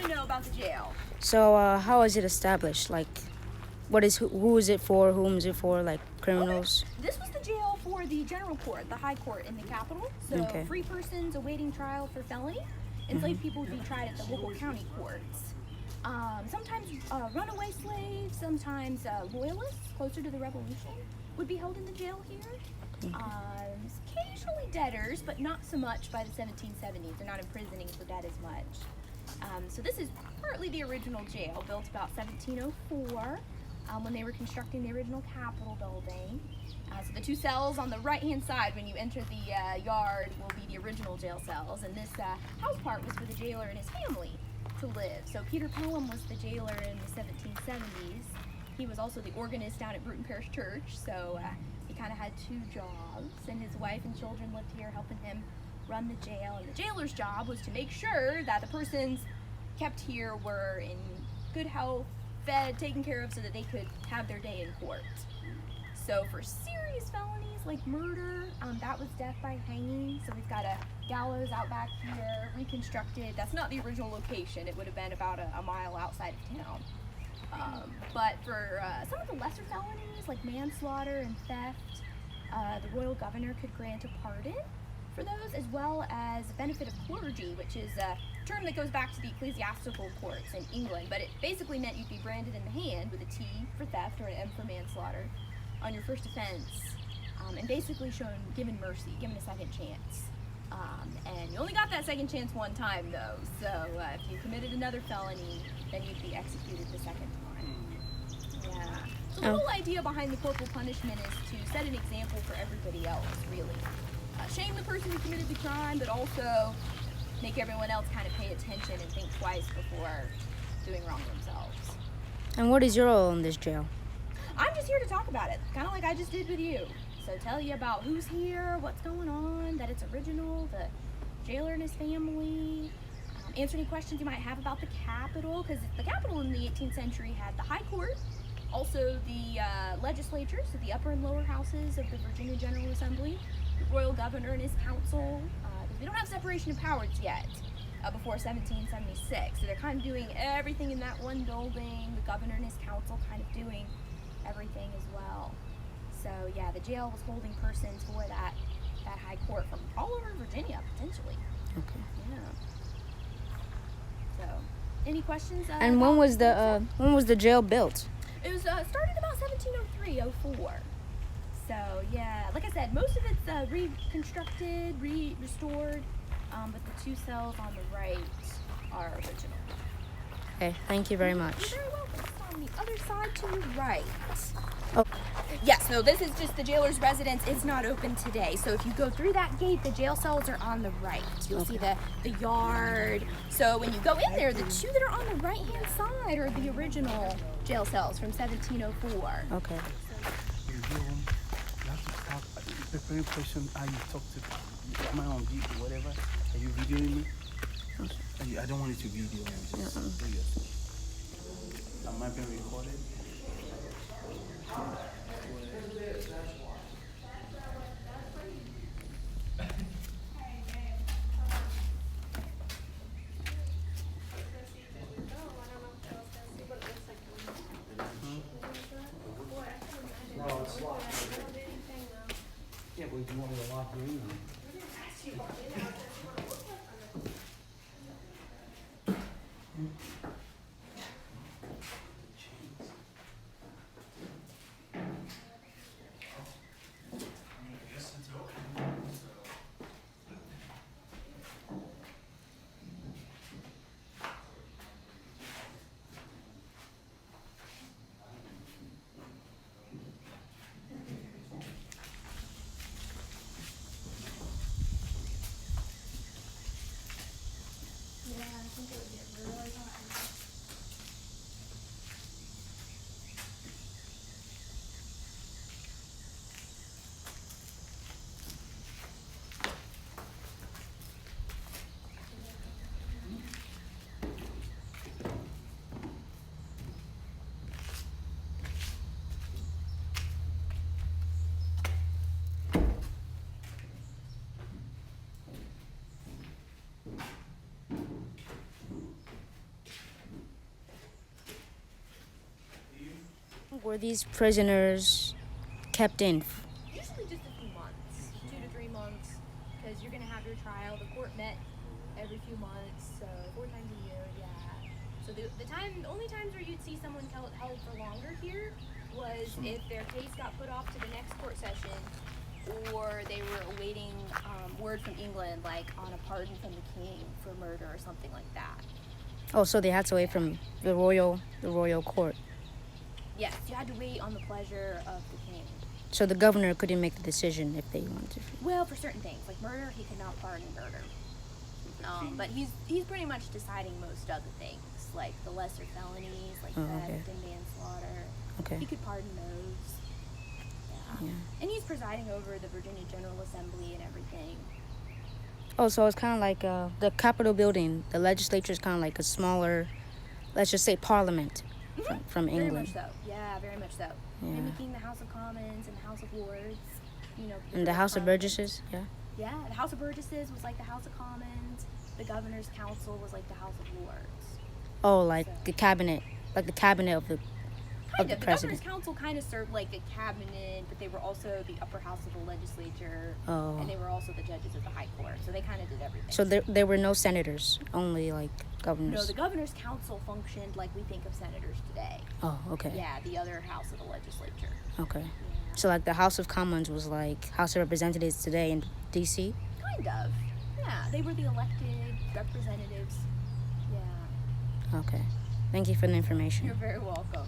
you know about the jail? So, how is it established? Like, who is it for? Whom is it for? Like, criminals? Okay. This was the jail for the general court, the high court in the capital. So Okay. free persons awaiting trial for felony. Enslaved people would be tried at the local county courts. Sometimes runaway slaves, sometimes loyalists closer to the revolution would be held in the jail here. Occasionally debtors, but not so much by the 1770s. They're not imprisoning for debt as much. So this is partly the original jail, built about 1704 when they were constructing the original Capitol building. So the two cells on the right-hand side when you enter the yard will be the original jail cells, and this house part was for the jailer and his family to live. So Peter Pelham was the jailer in the 1770s. He was also the organist down at Bruton Parish Church, so he kind of had two jobs, and his wife and children lived here helping him run the jail. And the jailer's job was to make sure that the persons kept here were in good health, fed, taken care of, so that they could have their day in court. So for serious felonies like murder, that was death by hanging. So we've got a gallows out back here, reconstructed. That's not the original location. It would have been about a mile outside of town. But for some of the lesser felonies like manslaughter and theft, the royal governor could grant a pardon for those, as well as benefit of clergy, which is a term that goes back to the ecclesiastical courts in England, but it basically meant you'd be branded in the hand with a T for theft or an M for manslaughter on your first offense, and basically given mercy, given a second chance. And you only got that second chance one time though, so if you committed another felony, then you'd be executed the second time. Yeah. So the whole idea behind the corporal punishment is to set an example for everybody else, really. Shame the person who committed the crime, but also make everyone else kind of pay attention and think twice before doing wrong themselves. And what is your role in this jail? I'm just here to talk about it, kind of like I just did with you. So tell you about who's here, what's going on, that it's original, the jailer and his family, answer any questions you might have about the Capitol, because the Capitol in the 18th century had the High Court, also the legislature, so the upper and lower houses of the Virginia General Assembly, the royal governor and his council. We don't have separation of powers yet before 1776, so they're kind of doing everything in that one building, the governor and his council kind of doing everything as well. So yeah, the jail was holding persons for that high court from all over Virginia, potentially. Okay. Yeah. So, any questions? And when was the jail built? It was started about 1703, 04. So yeah, like I said, most of it's reconstructed, restored, but the two cells on the right are original. Okay, thank you very much. You're very welcome. It's on the other side to your right. Oh. Yes, no, this is just the jailer's residence. It's not open today. So if you go through that gate, the jail cells are on the right. You'll see the yard. So when you go in there, the two that are on the right-hand side are the original jail cells from 1704. Okay. The very person you talk to, am I on video, whatever? Are you videoing me? I don't want you to video me. Just do your thing. Am I being recorded? No, it's locked. Yeah, but do you want me to lock you in? Yeah, I think it would get really hot. Were these prisoners kept in? Usually just a few months, 2 to 3 months, because you're gonna have your trial. The court met every few months, so 4 times a year, yeah. So the only times where you'd see someone held for longer here was if their case got put off to the next court session, or they were awaiting word from England, like on a pardon from the king for murder or something like that. Oh, so they had to wait from the royal court. Yes, you had to wait on the pleasure of the king. So the governor couldn't make the decision if they wanted to. Well, for certain things, like murder, he could not pardon murder. But he's pretty much deciding most other things, like the lesser felonies, like theft and manslaughter. Okay. He could pardon those. Yeah. And he's presiding over the Virginia General Assembly and everything. Oh, so it's kind of like the Capitol building. The legislature is kind of like a smaller, let's just say, parliament from England. Very much so. Yeah, very much so. Yeah. Mimicking the House of Commons and the Lords. You know. And the House of Burgesses, yeah. Yeah, the House of Burgesses was like the House of Commons. The Governor's Council was like the House of Lords. Oh, like the cabinet of the Kind of. The president. Governor's Council kind of served like a cabinet, but they were also the upper house of the legislature, and they were also the judges of the high court. So they kind of did everything. So there were no senators, only like No, governors. the Governor's Council functioned like we think of senators today. Oh, okay. Yeah, the other house of the legislature. Okay. Yeah. So like the House of Commons was like House of Representatives today in D.C. Kind of. Yeah, they were the elected representatives. Yeah. Okay. Thank you for the information. You're very welcome.